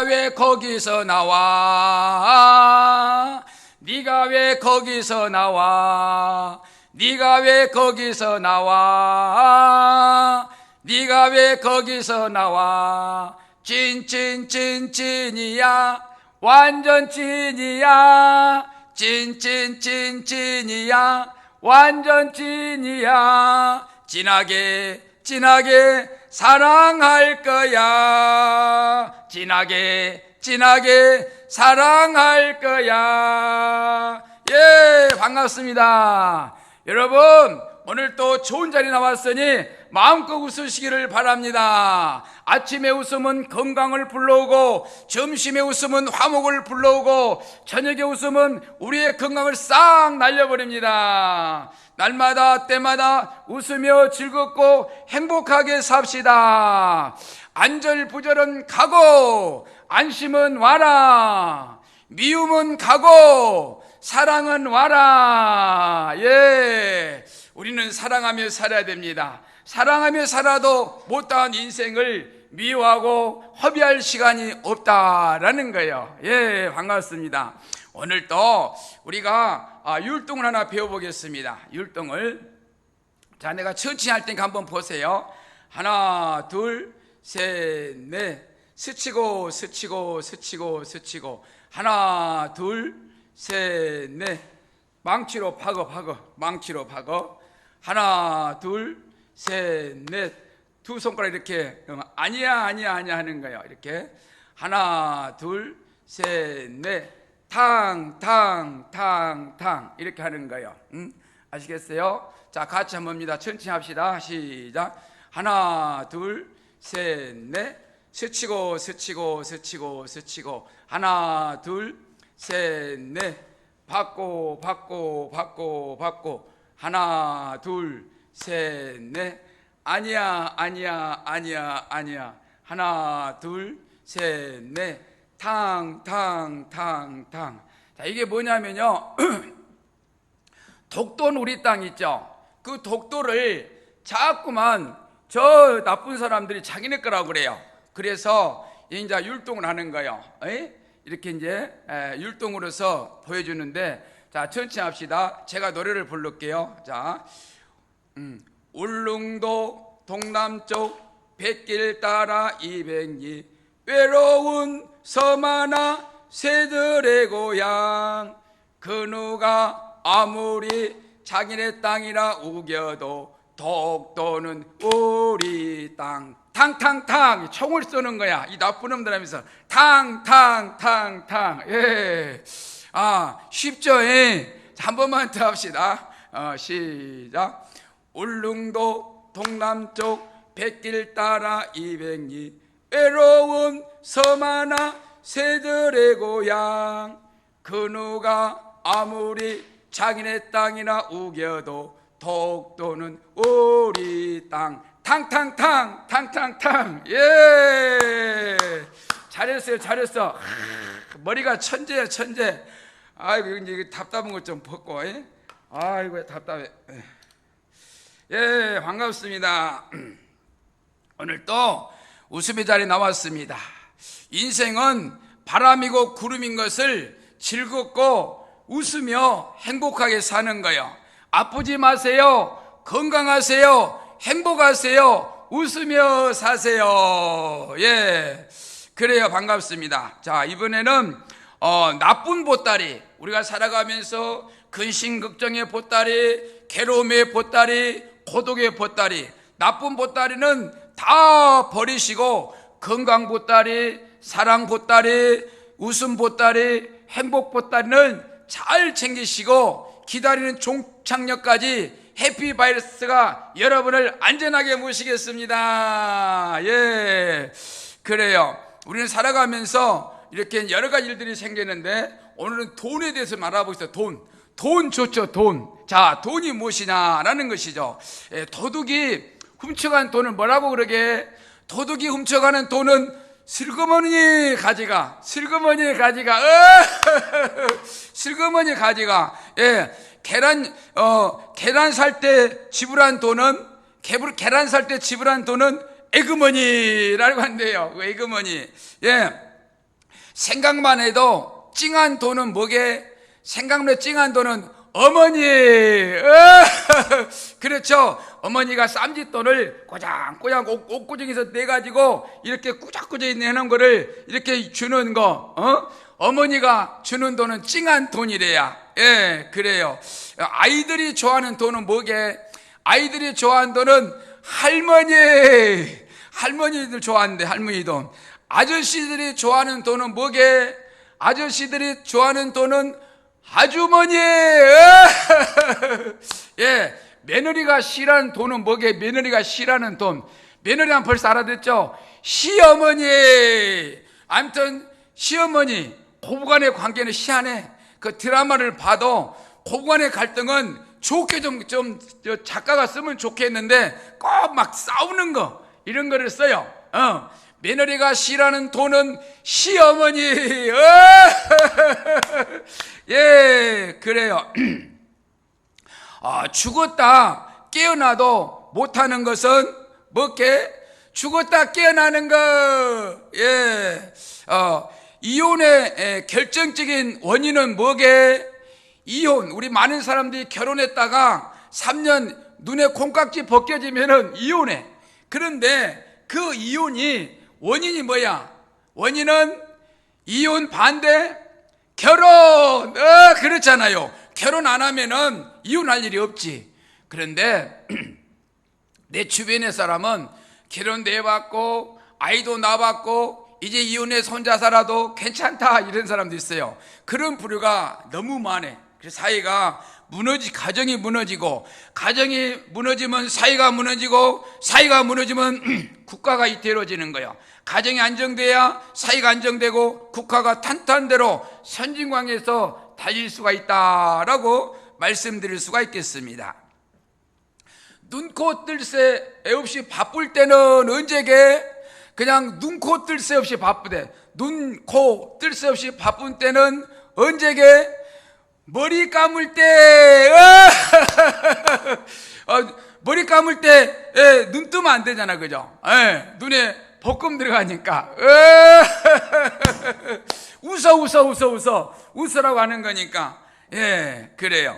왜 거기서 나와? 네가 왜 거기서 나와? 네가 왜 거기서 나와? 네가 왜 거기서 나와? 찐이야, 완전 찐이야. 찐이야, 완전 찐이야. 진하게 사랑할 거야. 진하게 사랑할 거야. 예, 반갑습니다. 여러분, 오늘 또 좋은 자리 나왔으니 마음껏 웃으시기를 바랍니다. 아침에 웃으면 건강을 불러오고, 점심에 웃으면 화목을 불러오고, 저녁에 웃으면 우리의 건강을 싹 날려버립니다. 날마다 때마다 웃으며 즐겁고 행복하게 삽시다. 안절부절은 가고, 안심은 와라. 미움은 가고, 사랑은 와라. 예, 우리는 사랑하며 살아야 됩니다. 사랑하며 살아도 못다한 인생을 미워하고 허비할 시간이 없다라는 거예요. 예, 반갑습니다. 오늘 또 우리가 율동을 하나 배워보겠습니다. 율동을. 자, 내가 천천히 할 테니까 한번 보세요. 하나, 둘, 셋, 넷. 스치고 하나, 둘, 셋, 넷. 망치로 박어. 망치로 박어. 하나, 둘, 셋, 넷. 두 손가락 이렇게 아니야 하는 거예요. 이렇게 하나, 둘, 셋, 넷. 탕 이렇게 하는 거예요. 아시겠어요? 자, 같이 한번 합니다. 천천히 합시다. 시작. 하나, 둘, 셋, 넷. 스치고 하나, 둘, 셋, 넷. 받고 하나, 둘, 셋, 넷. 아니야 하나, 둘, 셋, 넷. 탕. 자, 이게 뭐냐면요, 독도 우리 땅 있죠. 그 독도를 자꾸만 저 나쁜 사람들이 자기네 거라고 그래요. 그래서 이제 율동을 하는 거예요. 이렇게 이제 율동으로서 보여주는데, 자, 천천히 합시다. 제가 노래를 부를게요. 자, 울릉도 동남쪽 뱃길 따라 200리 외로운 섬 하나 새들의 고향. 그 누가 아무리 자기네 땅이라 우겨도 독도는 우리 땅. 탕 총을 쏘는 거야. 이 나쁜 놈들 하면서 탕. 예. 쉽죠? 예. 한 번만 더 합시다. 시작. 울릉도 동남쪽 뱃길 따라 200리 외로운 섬 하나 새들의 고향. 그 누가 아무리 자기네 땅이나 우겨도 독도는 우리 땅. 탕. 예, 잘했어. 머리가 천재야, 천재. 아이고, 이제 답답한 것 좀 벗고. 아이고, 답답해. 예, 반갑습니다. 오늘 또 웃음의 자리에 나왔습니다. 인생은 바람이고 구름인 것을 즐겁고 웃으며 행복하게 사는 거예요. 아프지 마세요. 건강하세요. 행복하세요. 웃으며 사세요. 예, 그래요. 반갑습니다. 자, 이번에는 나쁜 보따리, 우리가 살아가면서 근심 걱정의 보따리, 괴로움의 보따리, 고독의 보따리, 나쁜 보따리는 다 버리시고 건강 보따리, 사랑 보따리, 웃음 보따리, 행복 보따리는 잘 챙기시고 기다리는 종착역까지 해피바이러스가 여러분을 안전하게 모시겠습니다. 예, 그래요. 우리는 살아가면서 이렇게 여러 가지 일들이 생기는데, 오늘은 돈에 대해서 알아보겠습니다. 돈 좋죠, 돈. 자, 돈이 무엇이냐라는 것이죠. 도둑이 훔쳐간 돈을 뭐라고 그러게? 도둑이 훔쳐가는 돈은 슬그머니 가지가. 슬그머니 예, 계란 살 때 지불한 돈은, 계란 살 때 지불한 돈은 에그머니라고 한대요. 에그머니. 예. 생각만 해도 찡한 돈은 뭐게? 생각만 해도 찡한 돈은 어머니. 그렇죠. 어머니가 쌈짓돈을 꼬장꼬장 옷구정에서 내가지고 이렇게 꾸작꾸작 내는 거를 이렇게 주는 거, 어머니가 주는 돈은 찡한 돈이래야. 예, 그래요. 아이들이 좋아하는 돈은 뭐게? 아이들이 좋아하는 돈은 할머니들 좋아하는데 할머니 돈. 아저씨들이 좋아하는 돈은 뭐게? 아저씨들이 좋아하는 돈은 아주머니. 예, 며느리가 싫어하는 돈은 뭐게? 며느리가 싫어하는 돈. 며느리는 벌써 알아듣죠? 시어머니. 아무튼 시어머니, 고부간의 관계는 희한해. 그 드라마를 봐도 고부간의 갈등은 좋게 좀 작가가 쓰면 좋겠는데 꼭 막 싸우는 거 이런 거를 써요. 며느리가 싫어하는 돈은 시어머니. 예, 그래요. 죽었다 깨어나도 못하는 것은 뭐게? 죽었다 깨어나는 거. 예, 이혼의 결정적인 원인은 뭐게? 이혼. 우리 많은 사람들이 결혼했다가 3년 눈에 콩깍지 벗겨지면은 이혼해. 그런데 그 이혼이 원인이 뭐야? 원인은 이혼 반대 결혼. 그렇잖아요. 결혼 안 하면은 이혼할 일이 없지. 그런데 내 주변의 사람은 결혼도 해봤고 아이도 낳아봤고 이제 이혼해서 혼자 살아도 괜찮다 이런 사람도 있어요. 그런 부류가 너무 많아. 그래서 사회가 가정이 무너지고, 가정이 무너지면 사회가 무너지고, 사회가 무너지면 국가가 이태로워지는 거예요. 가정이 안정돼야 사회가 안정되고 국가가 탄탄대로 선진국에서 달릴 수가 있다라고 말씀드릴 수가 있겠습니다. 눈코 뜰 새 없이 바쁠 때는 언제게? 그냥 눈코 뜰 새 없이 바쁘대. 눈코 뜰 새 없이 바쁜 때는 언제게? 머리 감을 때. 머리 감을 때 눈 뜨면 안 되잖아, 그죠? 눈에 볶음 들어가니까. 웃으라고 하는 거니까. 예, 그래요.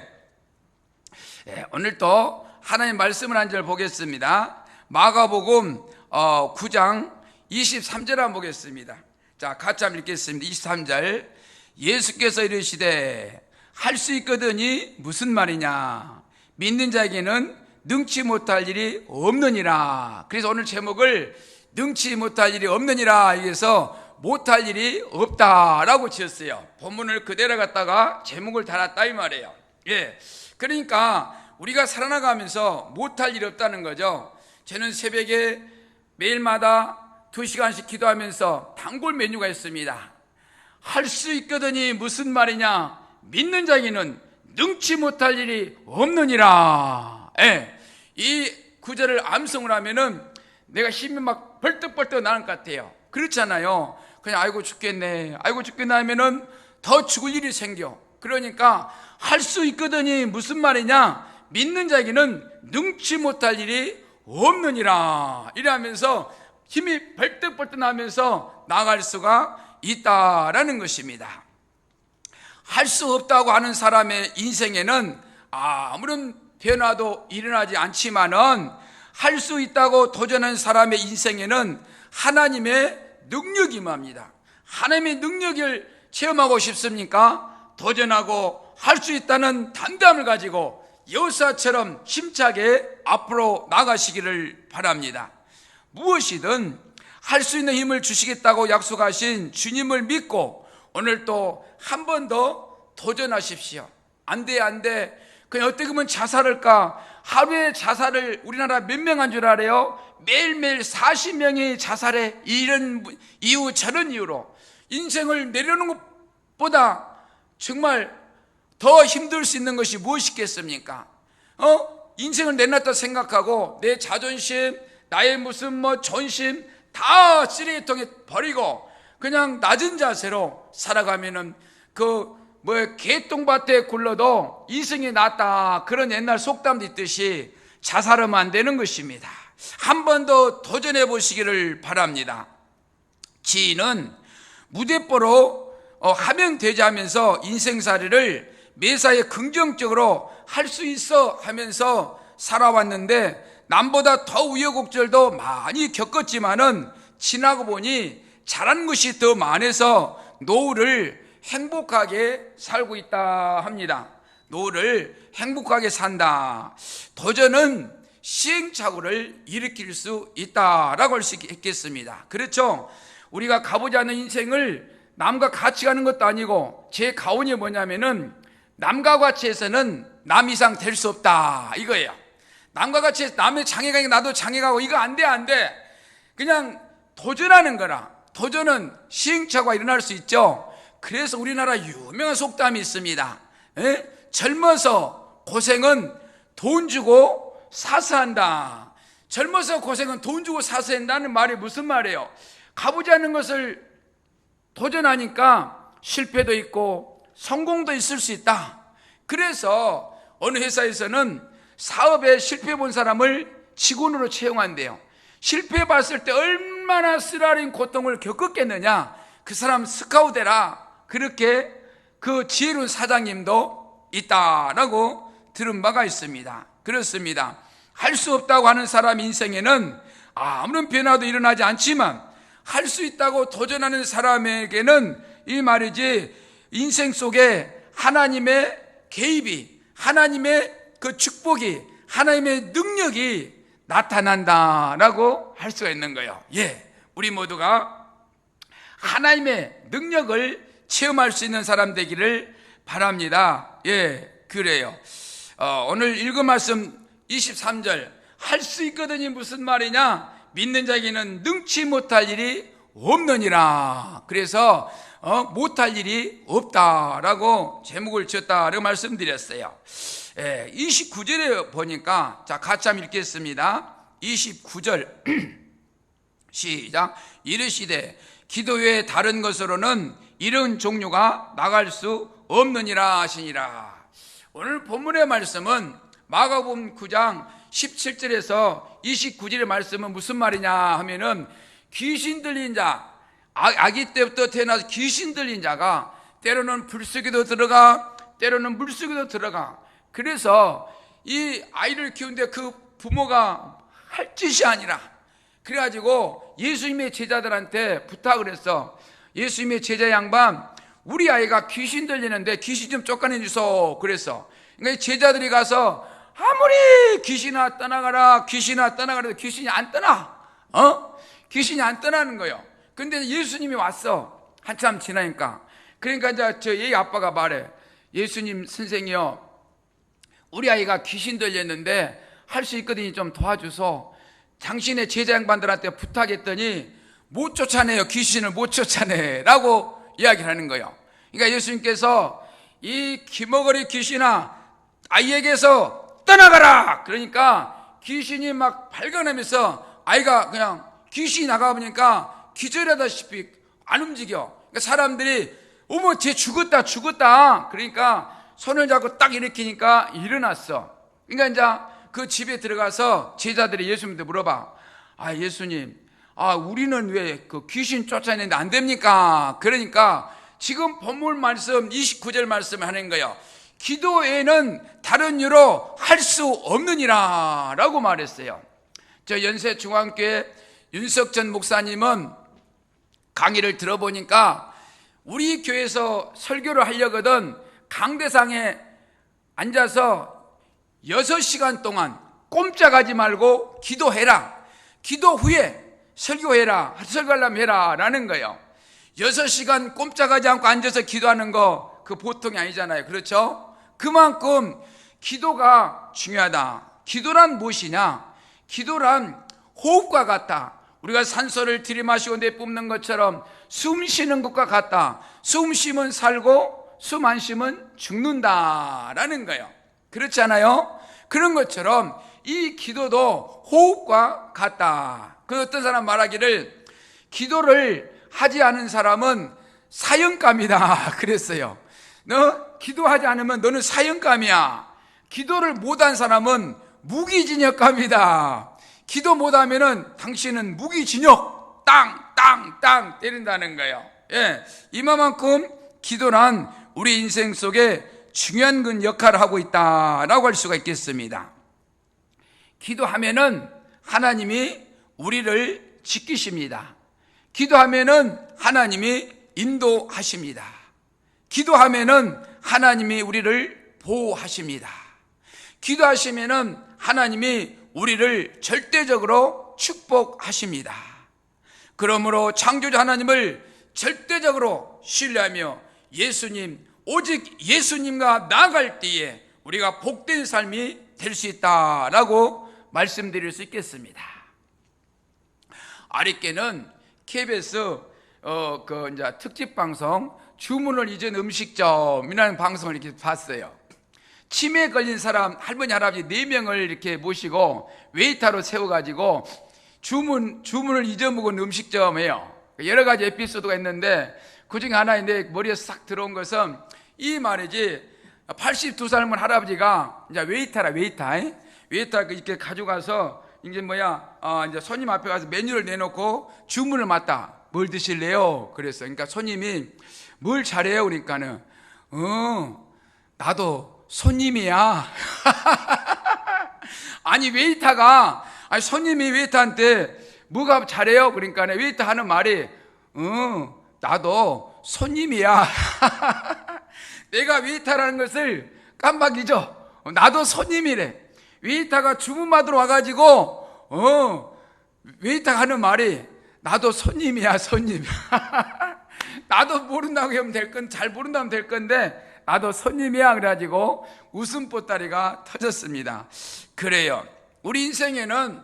예, 오늘 또 하나님 말씀을 한 절 보겠습니다. 마가복음 9장 23절 한번 보겠습니다. 자, 같이 한번 읽겠습니다. 23절. 예수께서 이르시되 할 수 있거든이 무슨 말이냐? 믿는 자에게는 능치 못할 일이 없느니라. 그래서 오늘 제목을 능치 못할 일이 없느니라 해서 못할 일이 없다라고 지었어요. 본문을 그대로 갖다가 제목을 달았다 이 말이에요. 예, 그러니까 우리가 살아나가면서 못할 일이 없다는 거죠. 저는 새벽에 매일마다 2시간씩 기도하면서 단골 메뉴가 있습니다. 할 수 있거든이 무슨 말이냐? 믿는 자에게는 능치 못할 일이 없느니라. 예, 이 구절을 암송을 하면은 내가 힘이 막 벌떡벌떡 나는 것 같아요. 그렇잖아요. 그냥 아이고 죽겠네 하면은 더 죽을 일이 생겨. 그러니까 할 수 있거든이 무슨 말이냐? 믿는 자에게는 능치 못할 일이 없느니라. 이러면서 힘이 벌떡벌떡 나면서 나갈 수가 있다라는 것입니다. 할 수 없다고 하는 사람의 인생에는 아무런 변화도 일어나지 않지만은 할 수 있다고 도전하는 사람의 인생에는 하나님의 능력이 임합니다. 하나님의 능력을 체험하고 싶습니까? 도전하고 할 수 있다는 담대함을 가지고 여호수아처럼 힘차게 앞으로 나가시기를 바랍니다. 무엇이든 할 수 있는 힘을 주시겠다고 약속하신 주님을 믿고 오늘 또 한 번 더 도전하십시오. 안 돼. 그냥 어떻게 보면 자살할까? 하루에 자살을 우리나라 몇 명 한 줄 알아요? 매일매일 40명이 자살해. 이런 이유 저런 이유로 인생을 내려놓는 것보다 정말 더 힘들 수 있는 것이 무엇이겠습니까? 인생을 내놨다 생각하고 내 자존심, 나의 무슨 존심 다 쓰레기통에 버리고 그냥 낮은 자세로 살아가면은 개똥밭에 굴러도 이승이 낫다 그런 옛날 속담도 있듯이 자살하면 안 되는 것입니다. 한 번 더 도전해 보시기를 바랍니다. 지인은 무대뽀로 하면 되지 하면서 인생살이를 매사에 긍정적으로 할 수 있어 하면서 살아왔는데, 남보다 더 우여곡절도 많이 겪었지만은 지나고 보니 잘한 것이 더 많아서 노후를 행복하게 살고 있다 합니다. 노후를 행복하게 산다. 도전은 시행착오를 일으킬 수 있다라고 할 수 있겠습니다. 그렇죠? 우리가 가보지 않는 인생을 남과 같이 가는 것도 아니고, 제 가언이 뭐냐면은 남과 같이 해서는 남 이상 될 수 없다 이거예요. 남과 같이 해서 남의 장애가 있고 나도 장애가고 이거 안 돼, 안 돼. 그냥 도전하는 거라. 도전은 시행착오가 일어날 수 있죠. 그래서 우리나라 유명한 속담이 있습니다. 젊어서 고생은 돈 주고 사서 한다. 젊어서 고생은 돈 주고 사서 한다는 말이 무슨 말이에요? 가보지 않는 것을 도전하니까 실패도 있고 성공도 있을 수 있다. 그래서 어느 회사에서는 사업에 실패 본 사람을 직원으로 채용한대요. 실패 봤을 때 얼마나 쓰라린 고통을 겪었겠느냐, 그 사람 스카우트해라, 그렇게 그 지혜로운 사장님도 있다라고 들은 바가 있습니다. 그렇습니다. 할 수 없다고 하는 사람 인생에는 아무런 변화도 일어나지 않지만, 할 수 있다고 도전하는 사람에게는 이 말이지, 인생 속에 하나님의 개입이, 하나님의 그 축복이, 하나님의 능력이 나타난다라고 할 수가 있는 거예요. 우리 모두가 하나님의 능력을 체험할 수 있는 사람 되기를 바랍니다. 그래요. 오늘 읽은 말씀 23절, 할 수 있거든이 무슨 말이냐? 믿는 자에게는 능치 못할 일이 없느니라. 그래서 못할 일이 없다라고 제목을 지었다라고 말씀드렸어요. 29절에 보니까, 자, 같이 한번 읽겠습니다. 29절 시작. 이르시되 기도 외에 다른 것으로는 이런 종류가 나갈 수 없느니라 하시니라. 오늘 본문의 말씀은 마가복음 9장 17절에서 29절의 말씀은 무슨 말이냐 하면은, 귀신 들린 자, 아기 때부터 태어나서 귀신 들린 자가 때로는 불속에도 들어가, 때로는 물속에도 들어가. 그래서 이 아이를 키우는데 그 부모가 할 짓이 아니라, 그래가지고 예수님의 제자들한테 부탁을 했어. 예수님의 제자 양반, 우리 아이가 귀신 들리는데 귀신 좀 쫓아내 주소. 그래서 그러니까 제자들이 가서 아무리 귀신아 떠나가라, 귀신아 떠나가라, 귀신이 안 떠나. 귀신이 안 떠나는 거예요. 근데 예수님이 왔어. 한참 지나니까. 그러니까 이제 저 얘 아빠가 말해. 예수님 선생이요, 우리 아이가 귀신 들렸는데 할 수 있거든요. 좀 도와주소. 당신의 제자 양반들한테 부탁했더니 못 쫓아내요. 귀신을 못 쫓아내라고 이야기를 하는 거예요. 그러니까 예수님께서 이 기머거리 귀신아, 아이에게서 떠나가라. 그러니까 귀신이 막 발견하면서 아이가 그냥 귀신이 나가보니까 기절하다시피 안 움직여. 그러니까 사람들이 어머 쟤 죽었다. 그러니까 손을 잡고 딱 일으키니까 일어났어. 그러니까 이제 그 집에 들어가서 제자들이 예수님한테 물어봐. 예수님, 우리는 왜 그 귀신 쫓아내는데 안 됩니까? 그러니까 지금 본문 말씀 29절 말씀을 하는 거예요. 기도 외에는 다른 이유로 할 수 없느니라 라고 말했어요. 저 연세중앙교회 윤석전 목사님은 강의를 들어보니까 우리 교회에서 설교를 하려거든 강대상에 앉아서 6시간 동안 꼼짝하지 말고 기도해라. 기도 후에 설교해라. 설교하려면 해라 라는 거예요. 6시간 꼼짝하지 않고 앉아서 기도하는 거 그 보통이 아니잖아요. 그렇죠? 그만큼 기도가 중요하다. 기도란 무엇이냐? 기도란 호흡과 같다. 우리가 산소를 들이마시고 내뿜는 것처럼 숨 쉬는 것과 같다. 숨 쉬면 살고 숨 안 쉬면 죽는다라는 거예요. 그렇지 않아요? 그런 것처럼 이 기도도 호흡과 같다. 그 어떤 사람 말하기를 기도를 하지 않은 사람은 사형감이다 그랬어요. 너 기도하지 않으면 너는 사형감이야. 기도를 못한 사람은 무기징역감이다. 기도 못하면은 당신은 무기징역 땅 때린다는 거예요. 예, 이만큼 기도란 우리 인생 속에 중요한 그 역할을 하고 있다라고 할 수가 있겠습니다. 기도하면은 하나님이 우리를 지키십니다. 기도하면은 하나님이 인도하십니다. 기도하면은 하나님이 우리를 보호하십니다. 기도하시면은 하나님이 우리를 절대적으로 축복하십니다. 그러므로 창조주 하나님을 절대적으로 신뢰하며 예수님, 오직 예수님과 나아갈 때에 우리가 복된 삶이 될 수 있다라고 말씀드릴 수 있겠습니다. 아랫께는 KBS 이제 특집 방송 주문을 잊은 음식점이라는 방송을 이렇게 봤어요. 치매에 걸린 사람 할머니 할아버지 4명을 이렇게 모시고 웨이터로 세워가지고 주문을 잊어먹은 음식점이에요. 여러 가지 에피소드가 있는데 그 중에 하나인데 머리에 싹 들어온 것은 이 말이지. 82살만 할아버지가 이제 웨이터 이렇게 가져가서 이제 이제 손님 앞에 가서 메뉴를 내놓고 주문을 맡다. 뭘 드실래요? 그랬어. 그러니까 손님이 뭘 잘해요? 그러니까는 나도 손님이야. 아니 손님이 웨이터한테 뭐가 잘해요? 그러니까 웨이터 하는 말이 나도 손님이야. 내가 웨이터라는 것을 깜빡이죠. 나도 손님이래. 웨이터가 주문 받으러 와가지고 웨이터가 하는 말이 나도 손님이야, 손님. 나도 모른다고 하면 잘 모른다고 하면 될 건데 나도 손님이야. 그래가지고 웃음 보따리가 터졌습니다. 그래요. 우리 인생에는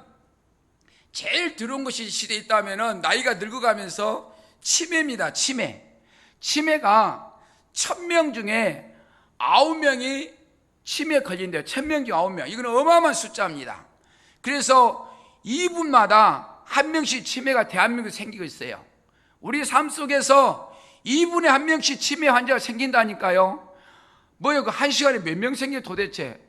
제일 두려운 것이 시대에 있다면은 나이가 늙어가면서 치매입니다. 치매가 1000명 중에 9명이 치매에 걸린대요. 1000명 중 9명. 이건 어마어마한 숫자입니다. 그래서 2분마다 1명씩 치매가 대한민국에 생기고 있어요. 우리 삶 속에서 2분에 1명씩 치매 환자가 생긴다니까요. 뭐요? 그 1시간에 몇 명 생겨 도대체?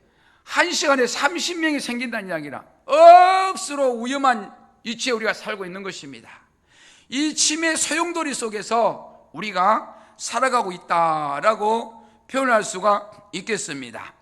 1시간에 30명이 생긴다는 이야기라. 억수로 위험한 위치에 우리가 살고 있는 것입니다. 이 치매 소용돌이 속에서 우리가 살아가고 있다라고 표현할 수가 있겠습니다.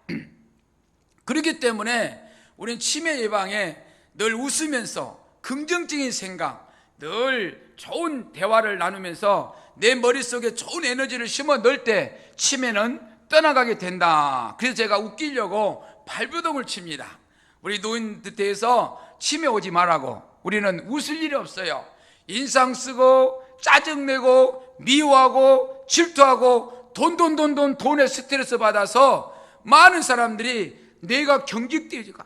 그렇기 때문에 우리는 치매 예방에 늘 웃으면서 긍정적인 생각, 늘 좋은 대화를 나누면서 내 머릿속에 좋은 에너지를 심어 넣을 때 치매는 떠나가게 된다. 그래서 제가 웃기려고 발버둥을 칩니다. 우리 노인들 대해서 치매 오지 말라고. 우리는 웃을 일이 없어요. 인상 쓰고 짜증내고 미워하고 질투하고 돈에 스트레스 받아서 많은 사람들이 뇌가 경직되어지가.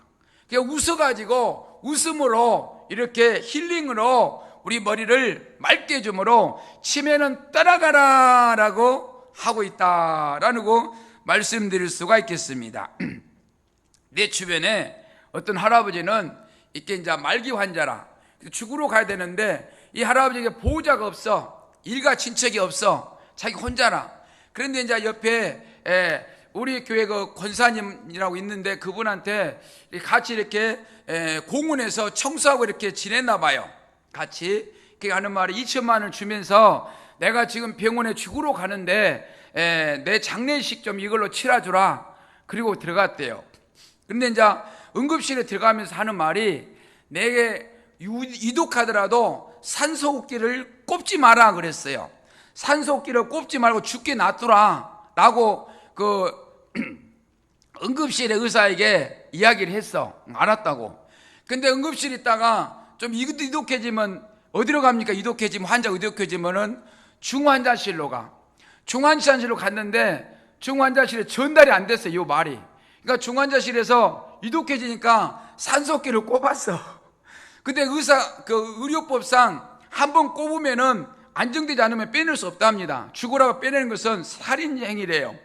그냥 웃어가지고 웃음으로 이렇게 힐링으로 우리 머리를 맑게 해주므로 치매는 떠나가라라고 하고 있다라는 거 말씀드릴 수가 있겠습니다. 내 주변에 어떤 할아버지는 이렇게 이제 말기 환자라 죽으러 가야 되는데 이 할아버지에게 보호자가 없어. 일가 친척이 없어. 자기 혼자라. 그런데 이제 옆에 우리 교회 그 권사님이라고 있는데 그분한테 같이 이렇게 공원에서 청소하고 이렇게 지냈나 봐요. 같이. 그게 하는 말이 2천만 원을 주면서 내가 지금 병원에 죽으러 가는데 내 장례식 좀 이걸로 치러주라. 그리고 들어갔대요. 근데 이제 응급실에 들어가면서 하는 말이 내게 이독하더라도 산소호흡기를 꼽지 마라 그랬어요. 산소호흡기를 꼽지 말고 죽게 놔두라 라고 그 응급실의 의사에게 이야기를 했어. 알았다고. 근데 응급실에 있다가 좀 이독해지면 어디로 갑니까? 이독해지면 환자가 이독해지면은 중환자실로 가. 중환자실로 갔는데 중환자실에 전달이 안 됐어요. 이 말이. 그러니까 중환자실에서 이독해지니까 산소호흡기를 꼽았어. 근데 의료법상 한 번 꼽으면은 안정되지 않으면 빼낼 수 없답니다. 죽으라고 빼내는 것은 살인 행위래요.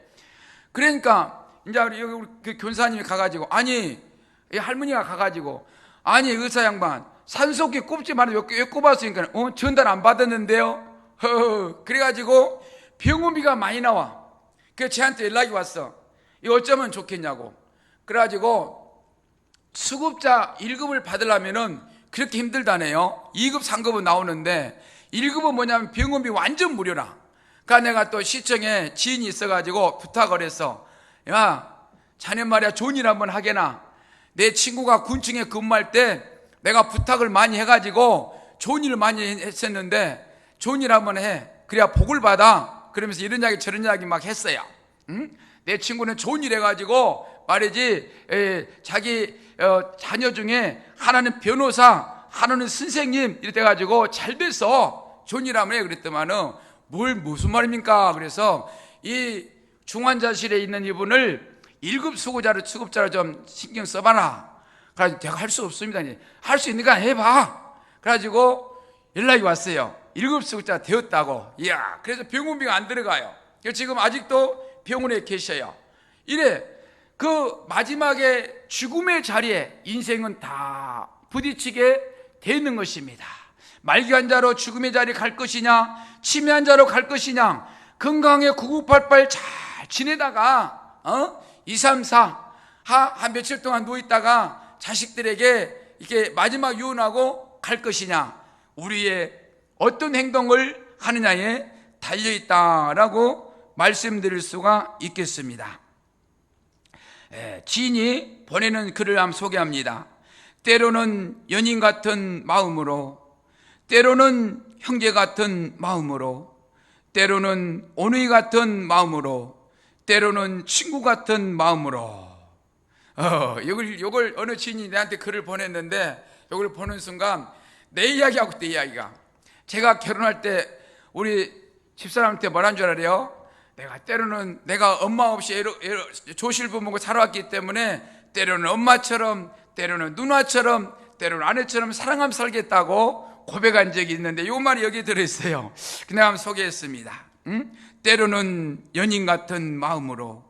그러니까 이제 우리 그 교사님이 가가지고 이 할머니가 가가지고 의사 양반 산소호흡기 꼽지 말고 왜 꼽았으니까 전달 안 받았는데요. 그래가지고 병원비가 많이 나와. 그래서 저한테 연락이 왔어. 이거 어쩌면 좋겠냐고. 그래가지고 수급자 1급을 받으려면은 그렇게 힘들다네요. 2급, 3급은 나오는데 1급은 뭐냐면 병원비 완전 무료라. 그러니까 내가 또 시청에 지인이 있어가지고 부탁을 했어. 야, 자네 말이야 좋은 일 한번 하게나. 내 친구가 군청에 근무할 때 내가 부탁을 많이 해가지고 좋은 일을 많이 했었는데 좋은 일 한번 해. 그래야 복을 받아. 그러면서 이런 이야기 저런 이야기 막 했어요. 응? 내 친구는 좋은 일 해가지고 말이지 자기 자녀 중에 하나는 변호사, 하나는 선생님 이렇게 돼가지고 잘 돼서 좋은 일 하면 해. 그랬더만은 무슨 말입니까? 그래서 이 중환자실에 있는 이분을 1급 수급자로 취급자로 좀 신경 써봐라. 그래서 내가 할 수 없습니다. 할 수 있으니까 해봐. 그래가지고 연락이 왔어요. 1급 수급자가 되었다고. 이야, 그래서 병원비가 안 들어가요. 그래서 지금 아직도 병원에 계셔요. 이래 그 마지막에 죽음의 자리에 인생은 다 부딪히게 되는 것입니다. 말기 환자로 죽음의 자리에 갈 것이냐, 치매 환자로 갈 것이냐, 건강에 9988 잘 지내다가 2, 3, 4 한 며칠 동안 누워있다가 자식들에게 이렇게 마지막 유언하고 갈 것이냐, 우리의 어떤 행동을 하느냐에 달려있다라고 말씀드릴 수가 있겠습니다. 지인이 보내는 글을 한번 소개합니다. 때로는 연인 같은 마음으로, 때로는 형제 같은 마음으로, 때로는 오누이 같은 마음으로, 때로는 친구 같은 마음으로. 요걸 어느 지인이 내한테 글을 보냈는데, 요걸 보는 순간 내 이야기하고 내 이야기가, 제가 결혼할 때 우리 집사람한테 뭐란 줄 알아요? 내가 때로는 내가 엄마 없이 조실부모고 살아왔기 때문에 때로는 엄마처럼, 때로는 누나처럼, 때로는 아내처럼 사랑하며 살겠다고 고백한 적이 있는데 이 말이 여기 들어있어요. 내가 한번 소개했습니다. 때로는 연인 같은 마음으로,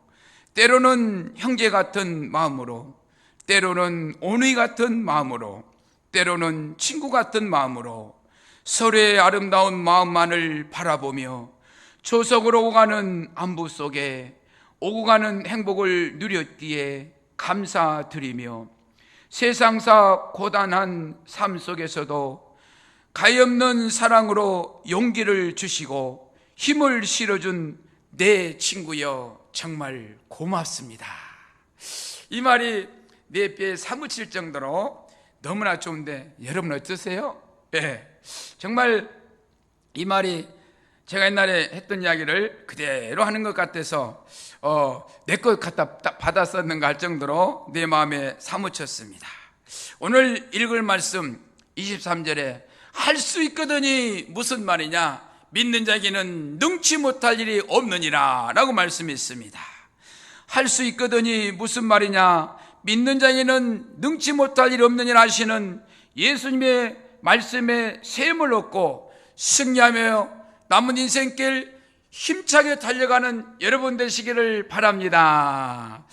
때로는 형제 같은 마음으로, 때로는 오누이 같은 마음으로, 때로는 친구 같은 마음으로 서로의 아름다운 마음만을 바라보며 조석으로 오가는 안부 속에 오고 가는 행복을 누렸기에 감사드리며 세상사 고단한 삶 속에서도 가엾는 사랑으로 용기를 주시고 힘을 실어준 내 친구여 정말 고맙습니다. 이 말이 내 뼈에 사무칠 정도로 너무나 좋은데 여러분 어떠세요? 네, 정말 이 말이 제가 옛날에 했던 이야기를 그대로 하는 것 같아서 내 것 갖다 받았었는가 할 정도로 내 마음에 사무쳤습니다. 오늘 읽을 말씀 23절에 할 수 있거든이 무슨 말이냐, 믿는 자에게는 능치 못할 일이 없느니라 라고 말씀했습니다. 할 수 있거든이 무슨 말이냐, 믿는 자에게는 능치 못할 일이 없느니라 하시는 예수님의 말씀에 셈을 얻고 승리하며 남은 인생길 힘차게 달려가는 여러분 되시기를 바랍니다.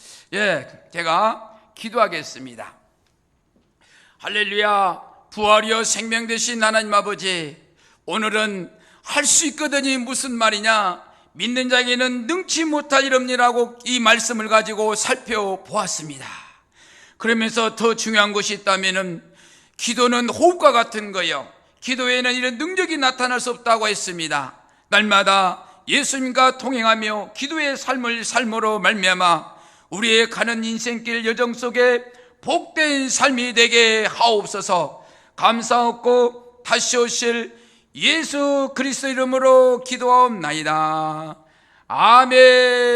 제가 기도하겠습니다. 할렐루야. 부활이여 생명 되신 하나님 아버지, 오늘은 할 수 있거든이 무슨 말이냐, 믿는 자에게는 능치 못할 일 없니라고 이 말씀을 가지고 살펴보았습니다. 그러면서 더 중요한 것이 있다면 기도는 호흡과 같은 거요, 기도에는 이런 능력이 나타날 수 없다고 했습니다. 날마다 예수님과 동행하며 기도의 삶으로 말미암아 우리의 가는 인생길 여정 속에 복된 삶이 되게 하옵소서. 감사하고 다시 오실 예수 그리스도 이름으로 기도하옵나이다. 아멘.